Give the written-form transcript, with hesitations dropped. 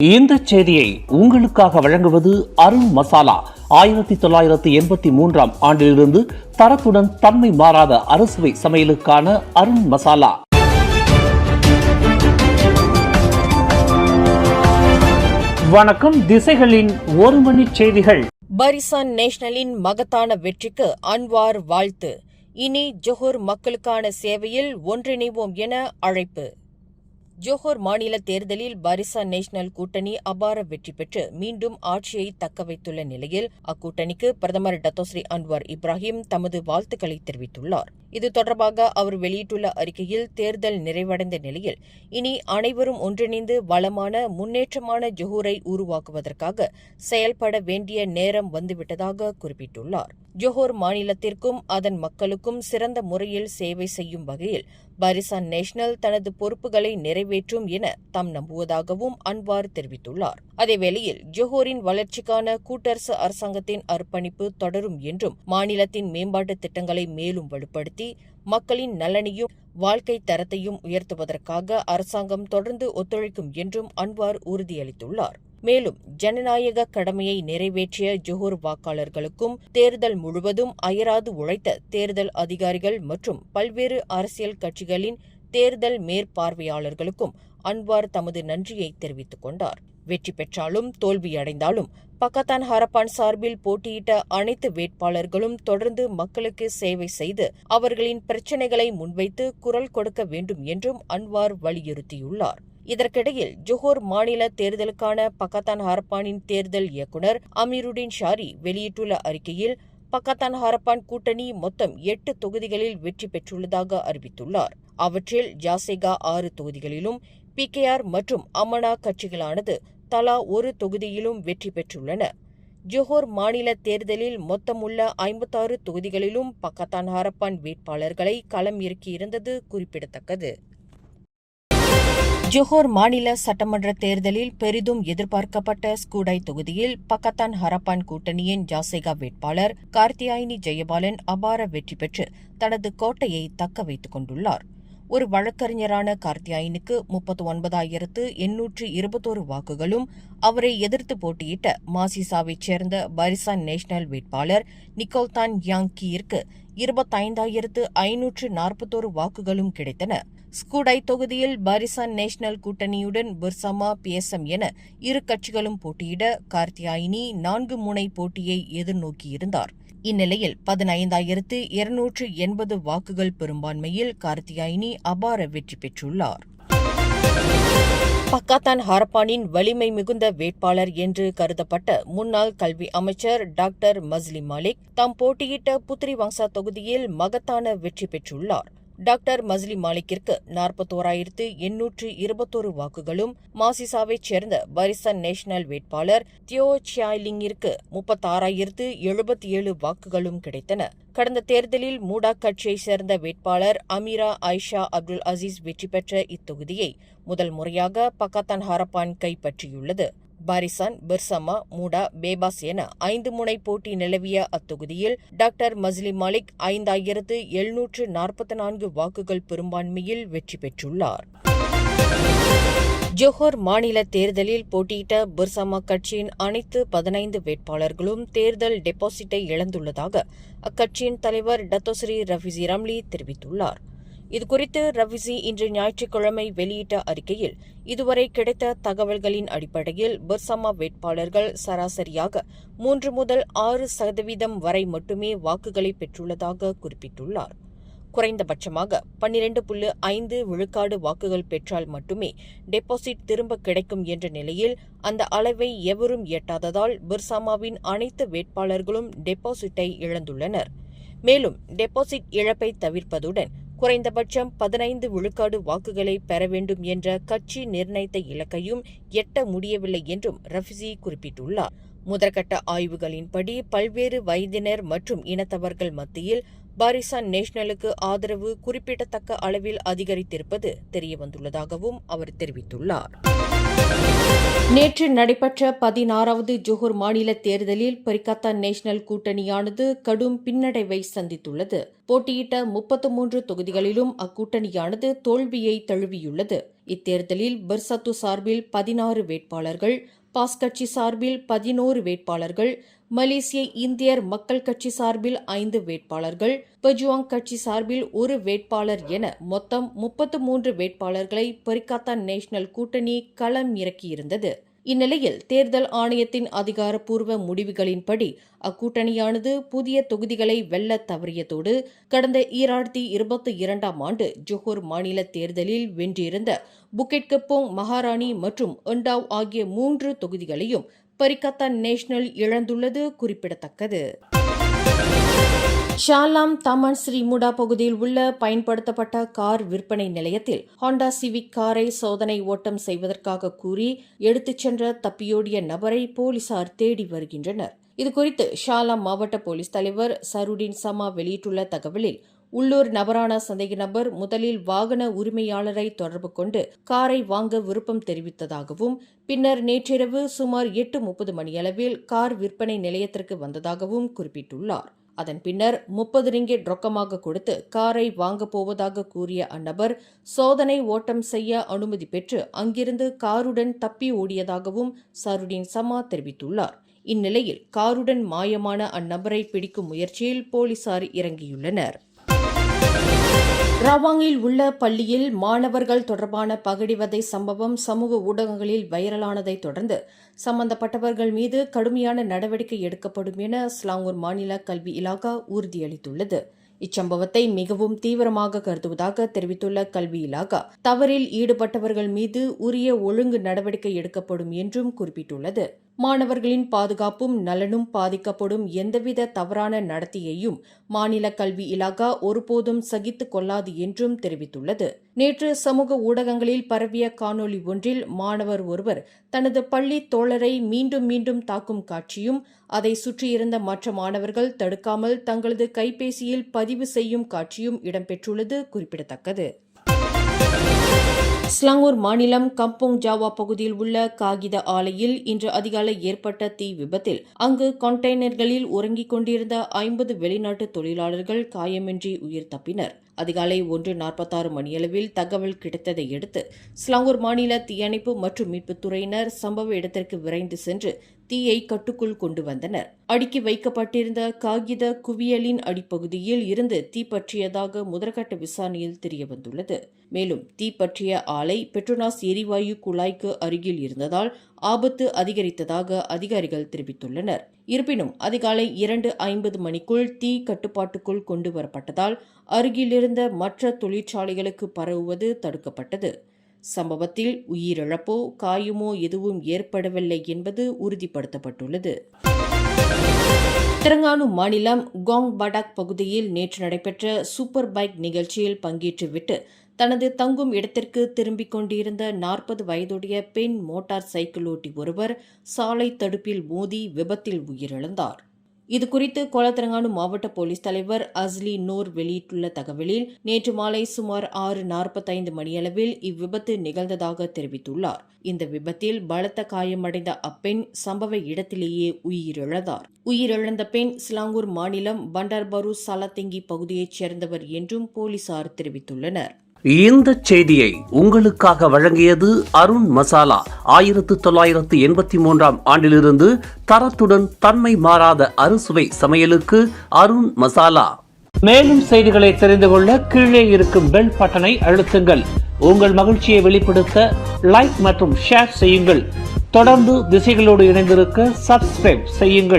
இந்த செய்தியை உங்களுக்காக வழங்குவது அருண் மசாலா. 1983 ஆண்டிலிருந்து தரத்துடன் தன்மை மாறாத அறுசுவை சமையலுக்கான அருண் மசாலா. வணக்கம். திசைகளின் ஒரு மணி செய்திகள். பரிசான் நேஷனலின் மகத்தான வெற்றிக்கு அன்வார் வாழ்த்து. இனி ஜோஹர் மக்களுக்கான சேவையில் ஒன்றிணைவோம் என அழைப்பு. ஜோஹர் மாநில தேர்தலில் பரிசான் நேஷனல் கூட்டணி அபார வெற்றி பெற்று மீண்டும் ஆட்சியை தக்கவைத்துள்ள நிலையில் அக்கூட்டணிக்கு பிரதமர் டத்தோஸ்ரீ அன்வார் இப்ராஹிம் தமது வாழ்த்துக்களை தெரிவித்துள்ளார். இது தொடர்பாக அவர் வெளியிட்டுள்ள அறிக்கையில், தேர்தல் நிறைவடைந்த நிலையில் இனி அனைவரும் ஒன்றிணைந்து வளமான முன்னேற்றமான ஜோஹரை உருவாக்குவதற்காக செயல்பட வேண்டிய நேரம் வந்துவிட்டதாக குறிப்பிட்டுள்ளார். ஜோஹர் மாநிலத்திற்கும் அதன் மக்களுக்கும் சிறந்த முறையில் சேவை செய்யும் வகையில் பரிசான் நேஷனல் தனது பொறுப்புகளை நிறைவேற்றும் என தாம் நம்புவதாகவும் அன்வார் தெரிவித்துள்ளார். அதேவேளையில் ஜோஹரின் வளர்ச்சிக்கான கூட்டரசு அரசாங்கத்தின் அர்ப்பணிப்பு தொடரும் என்றும், மாநிலத்தின் மேம்பாட்டு திட்டங்களை மேலும் வலுப்படுத்தி மக்களின் நலனையும் வாழ்க்கை தரத்தையும் உயர்த்துவதற்காக அரசாங்கம் தொடர்ந்து ஒத்துழைக்கும் என்றும் அன்வார் உறுதியளித்துள்ளார். மேலும் ஜனநாயக கடமையை நிறைவேற்றிய ஜோஹர் வாக்காளர்களுக்கும் தேர்தல் முழுவதும் அயராது உழைத்த தேர்தல் அதிகாரிகள் மற்றும் பல்வேறு அரசியல் கட்சிகளின் தேர்தல் மேற்பார்வையாளர்களுக்கும் அன்வார் தமது நன்றியை தெரிவித்துக் கொண்டார். வெற்றி பெற்றாலும் தோல்வியடைந்தாலும் பக்கத்தான் ஹரப்பான் சார்பில் போட்டியிட்ட அனைத்து வேட்பாளர்களும் தொடர்ந்து மக்களுக்கு சேவை செய்து அவர்களின் பிரச்சினைகளை முன்வைத்து குரல் கொடுக்க வேண்டும் என்றும் அன்வார் வலியுறுத்தியுள்ளார். இதற்கிடையில் ஜோஹர் மாநில தேர்தலுக்கான பக்கத்தான் ஹரப்பானின் தேர்தல் இயக்குநர் அமீருடின் ஷாரி வெளியிட்டுள்ள அறிக்கையில், பக்கத்தான் ஹரப்பான் கூட்டணி மொத்தம் 8 தொகுதிகளில் வெற்றி பெற்றுள்ளதாக அறிவித்துள்ளார். அவற்றில் ஜாசேகா 6 தொகுதிகளிலும், PKR மற்றும் அமனா கட்சிகளானது தலா 1 தொகுதியிலும் வெற்றி பெற்றுள்ளன. ஜோஹர் மாநில தேர்தலில் மொத்தமுள்ள 56 தொகுதிகளிலும் பக்கத்தான் ஹரப்பான் வேட்பாளர்களை களம் இறக்கியிருந்தது குறிப்பிடத்தக்கது. ஜோஹர் மாநில சட்டமன்ற தேர்தலில் பெரிதும் எதிர்பார்க்கப்பட்ட ஸ்கூடாய் தொகுதியில் பக்கத்தான் ஹரப்பான் கூட்டணியின் ஜாசேகா வேட்பாளர் கார்த்தியாயினி ஜெயபாலன் அபார வெற்றி பெற்று தனது கோட்டையை தக்க வைத்துக் கொண்டுள்ளார். ஒரு வழக்கறிஞரான கார்த்தியாயினுக்கு 39,821 வாக்குகளும், அவரை எதிர்த்து போட்டியிட்ட மாசிசாவைச் சேர்ந்த பரிசான் நேஷனல் வேட்பாளர் நிக்கோல்தான் யாங்கியிற்கு 25,541 வாக்குகளும் கிடைத்தன. ஸ்கூடாய் தொகுதியில் பரிசான் நேஷனல் கூட்டணியுடன் பிர்சமா, PSM என இரு கட்சிகளும் போட்டியிட கார்த்தியாயினி 4 முனை போட்டியை எதிர்நோக்கியிருந்தார். இந்நிலையில் 15,280 வாக்குகள் பெரும்பான்மையில் கார்த்தியாயினி அபார வெற்றி பெற்றுள்ளார். பக்கத்தான் ஹரப்பானின் வலிமை மிகுந்த வேட்பாளர் என்று கருதப்பட்ட முன்னாள் கல்வி அமைச்சர் டாக்டர் மஸ்லி மாலிக் தாம் போட்டியிட்ட புத்ரி வங்சா தொகுதியில் மகத்தான வெற்றி பெற்றுள்ளார். டாக்டர் மஸ்லி மாலிக்கிற்கு 41,821 வாக்குகளும், மாசிசாவைச் சேர்ந்த பரிசான் நேஷனல் வேட்பாளர் தியோ சியாலிங்கிற்கு 36,077 வாக்குகளும் கிடைத்தன. கடந்த தேர்தலில் மூடா கட்சியைச் சேர்ந்த வேட்பாளர் அமீரா ஆயிஷா அப்துல் அசீஸ் வெற்றி பெற்ற இத்தொகுதியை முதல் முறையாக பக்கத்தான் ஹரப்பான் கைப்பற்றியுள்ளது. பாரிசான், பிர்சமா, மூடா, பேபாஸ் என 5 முனை போட்டி நிலவிய அத்தொகுதியில் டாக்டர் மஸ்லி மாலிக் 5,744 வாக்குகள் பெரும்பான்மையில் வெற்றி பெற்றுள்ளார். ஜோஹர் மாநில தேர்தலில் போட்டியிட்ட பிர்சமா கட்சியின் அனைத்து 15 வேட்பாளர்களும் தேர்தல் டெபாசிட்டை இழந்துள்ளதாக அக்கட்சியின் தலைவர் டத்தோஸ்ரீ ரஃபிசி ரம்லி தெரிவித்துள்ளார். இதுகுறித்து ரஃபிசி இன்று ஞாயிற்றுக்கிழமை வெளியிட்ட அறிக்கையில், இதுவரை கிடைத்த தகவல்களின் அடிப்படையில் பிர்சமா வேட்பாளர்கள் சராசரியாக 3 முதல் 6% வரை மட்டுமே வாக்குகளை பெற்றுள்ளதாக குறிப்பிட்டுள்ளார். குறைந்தபட்சமாக 12.5 விழுக்காடு வாக்குகள் பெற்றால் மட்டுமே டெபாசிட் திரும்ப கிடைக்கும் என்ற நிலையில் அந்த அளவை எவரும் எட்டாததால் பிர்சமாவின் அனைத்து வேட்பாளர்களும் டெபாசிட்டை இழந்துள்ளனர். மேலும் டெபாசிட் இழப்பை தவிர்ப்பதுடன் குறைந்தபட்சம் 15 விழுக்காடு வாக்குகளை பெற வேண்டும் என்ற கட்சி நிர்ணயித்த இலக்கையும் எட்ட முடியவில்லை என்றும் ரஃபிசி குறிப்பிட்டுள்ளார். முதற்கட்ட ஆய்வுகளின்படி பல்வேறு வயதினர் மற்றும் இனத்தவர்கள் மத்தியில் பரிசான் நேஷனலுக்கு ஆதரவு குறிப்பிடத்தக்க அளவில் அதிகரித்திருப்பது தெரியவந்துள்ளதாகவும் அவர் தெரிவித்துள்ளார். நேற்று நடைபெற்ற 16வது ஜோஹர் மாநில தேர்தலில் பரிகத்தா நேஷனல் கூட்டணியானது கடும் பின்னடைவை சந்தித்துள்ளது. போட்டியிட்ட 33 தொகுதிகளிலும் அக்கூட்டணியானது தோல்வியை தழுவியுள்ளது. இத்தேர்தலில் பர்சத்து சார்பில் 16 வேட்பாளர்கள், பாஸ் கட்சி சார்பில் 11 வேட்பாளர்கள், மலேசிய இந்தியர் மக்கள் கட்சி சார்பில் 5 வேட்பாளர்கள், பெஜுவாங் கட்சி சார்பில் 1 வேட்பாளர் என மொத்தம் 33 வேட்பாளர்களை பரிகத்தா நேஷனல் கூட்டணி களம் இறக்கியிருந்தது. இந்நிலையில் தேர்தல் ஆணையத்தின் அதிகாரப்பூர்வ முடிவுகளின்படி அக்கூட்டணியானது புதிய தொகுதிகளை வெல்ல தவறியதோடு கடந்த 2022ஆம் ஆண்டு ஜோஹர் மாநில தேர்தலில் வென்றிருந்த புக்கெட் கெப்போங், மகாராணி மற்றும் எண்டாவ் ஆகிய 3 தொகுதிகளையும் பரிகத்தா நேஷனல் இழந்துள்ளது குறிப்பிடத்தக்கது. ஷாலாம் தமன் ஸ்ரீமுடா பகுதியில் உள்ள பயன்படுத்தப்பட்ட கார் விற்பனை நிலையத்தில் ஹோண்டா சிவிக் காரை சோதனை ஓட்டம் செய்வதற்காக கூறி எடுத்துச் சென்ற தப்பியோடிய நபரை போலீசார் தேடி வருகின்றனர். இதுகுறித்து ஷாலாம் மாவட்ட போலீஸ் தலைவர் சருடின் சமா வெளியிட்டுள்ள தகவலில், உள்ளூர் நபரான சந்தேக நபர் முதலில் வாகன உரிமையாளரை தொடர்பு கொண்டு காரை வாங்க விருப்பம் தெரிவித்ததாகவும், பின்னர் நேற்றிரவு சுமார் 8:30 மணியளவில் கார் விற்பனை நிலையத்திற்கு வந்ததாகவும் குறிப்பிட்டுள்ளார். அதன் பின்னர் 30 ரிங்கெட் ரொக்கமாக கொடுத்து காரை வாங்கப் போவதாக கூறிய அந்நபர் சோதனை ஓட்டம் செய்ய அனுமதி பெற்று அங்கிருந்து காருடன் தப்பி ஓடியதாகவும் சருடின் சமா தெரிவித்துள்ளார். இந்நிலையில் காருடன் மாயமான அந்நபரை பிடிக்கும் முயற்சியில் போலீசார் இறங்கியுள்ளனர். ரவாங்கில் உள்ள பள்ளியில் மாணவர்கள் தொடர்பான பகடிவதை சம்பவம் சமூக ஊடகங்களில் வைரலானதை தொடர்ந்து சம்பந்தப்பட்டவர்கள் மீது கடுமையான நடவடிக்கை எடுக்கப்படும் என ஸ்லாங்கூர் மாநில கல்வி இலாகா உறுதியளித்துள்ளது. இச்சம்பவத்தை மிகவும் தீவிரமாக கருதுவதாக தெரிவித்துள்ள கல்வி இலாகா, தவறில் ஈடுபட்டவர்கள் மீது உரிய ஒழுங்கு நடவடிக்கை எடுக்கப்படும் என்றும் குறிப்பிட்டுள்ளது. மாணவர்களின் பாதுகாப்பும் நலனும் பாதிக்கப்படும் எந்தவித தவறான நடத்தையையும் மாநில கல்வி இலாகா ஒருபோதும் சகித்துக் கொள்ளாது என்றும் தெரிவித்துள்ளது. நேற்று சமூக ஊடகங்களில் பரவிய காணொலி ஒன்றில் மாணவர் ஒருவர் தனது பள்ளி தோழரை மீண்டும் மீண்டும் தாக்கும் காட்சியும், அதை சுற்றியிருந்த மற்ற மாணவர்கள் தடுக்காமல் தங்களது கைபேசியில் பதிவு செய்யும் காட்சியும் இடம்பெற்றுள்ளது குறிப்பிடத்தக்கது. ஸ்லாங்கூர் மாநிலம் கம்போங் ஜாவா பகுதியில் உள்ள காகித ஆலையில் இன்று அதிகாலை ஏற்பட்ட தீ விபத்தில் அங்கு கண்டெய்னர்களில் உறங்கிக் கொண்டிருந்த 50 வெளிநாட்டு தொழிலாளர்கள் காயமின்றி உயிர் தப்பினர். அதிகாலை 1:46 மணியளவில் தகவல் கிடைத்ததை அடுத்து ஸ்லாங்கூர் மாநில தீயணைப்பு மற்றும் மீட்புத் துறையினர் சம்பவ இடத்திற்கு விரைந்து சென்று தீயை கட்டுக்குள் கொண்டு வந்தனர். அடுக்கி வைக்கப்பட்டிருந்த காகித குவியலின் அடிப்பகுதியில் இருந்து தீப்பற்றியதாக முதற்கட்ட விசாரணையில் தெரியவந்துள்ளது. மேலும் தீப்பற்றிய ஆலை பெட்ரோனாஸ் எரிவாயு குழாய்க்கு அருகில் இருந்ததால் ஆபத்து அதிகரித்ததாக அதிகாரிகள் தெரிவித்துள்ளனர். இருப்பினும் அதிகாலை 2:50 மணிக்குள் தீ கட்டுப்பாட்டுக்குள் கொண்டு வரப்பட்டதால் அருகிலிருந்த மற்ற தொழிற்சாலைகளுக்கு பரவுவது தடுக்கப்பட்டது. சம்பவத்தில் உயிரிழப்போ காயமோ எதுவும் ஏற்படவில்லை என்பது உறுதிப்படுத்தப்பட்டுள்ளது. தெலங்கானா மாநிலம் கோங் படாக் பகுதியில் நேற்று நடைபெற்ற சூப்பர் பைக் நிகழ்ச்சியில் பங்கேற்றுவிட்டு தனது தங்கும் இடத்திற்கு திரும்பிக் கொண்டிருந்த 40 வயதுடைய பெண் மோட்டார் சைக்கிளோட்டி ஒருவர் சாலை தடுப்பில் மோதி விபத்தில் உயிரிழந்தார். இதுகுறித்து தெலங்கானா மாவட்ட போலீஸ் தலைவர் அஸ்லி நூர் வெளியிட்டுள்ள தகவலில், நேற்று மாலை சுமார் 6:45 மணியளவில் இவ்விபத்து நிகழ்ந்ததாக தெரிவித்துள்ளார். இந்த விபத்தில் பலத்த காயமடைந்த அப்பெண் சம்பவ இடத்திலேயே உயிரிழந்தார். உயிரிழந்த பெண் ஸ்லாங்கூர் மாநிலம் பண்டார்பரு சாலத்திங்கி பகுதியைச் சேர்ந்தவர் என்றும் போலீசார் தெரிவித்துள்ளனர். இந்த செய்தியை உங்களுக்காக வழங்கியது அருண் மசாலா. 1983ஆம் ஆண்டிலிருந்து தரத்துடன் தன்மை மாறாத அறுசுவை சமையலுக்கு அருண் மசாலா. மேலும் செய்திகளை தெரிந்து கொள்ள கீழே இருக்கும் பெல் பட்டனை அழுத்துங்கள். உங்கள் மகிழ்ச்சியை வெளிப்படுத்த லைக் மற்றும் ஷேர் செய்யுங்கள். தொடர்ந்து திசைகளோடு இணைந்திருக்க சப்ஸ்கிரைப் செய்யுங்கள்.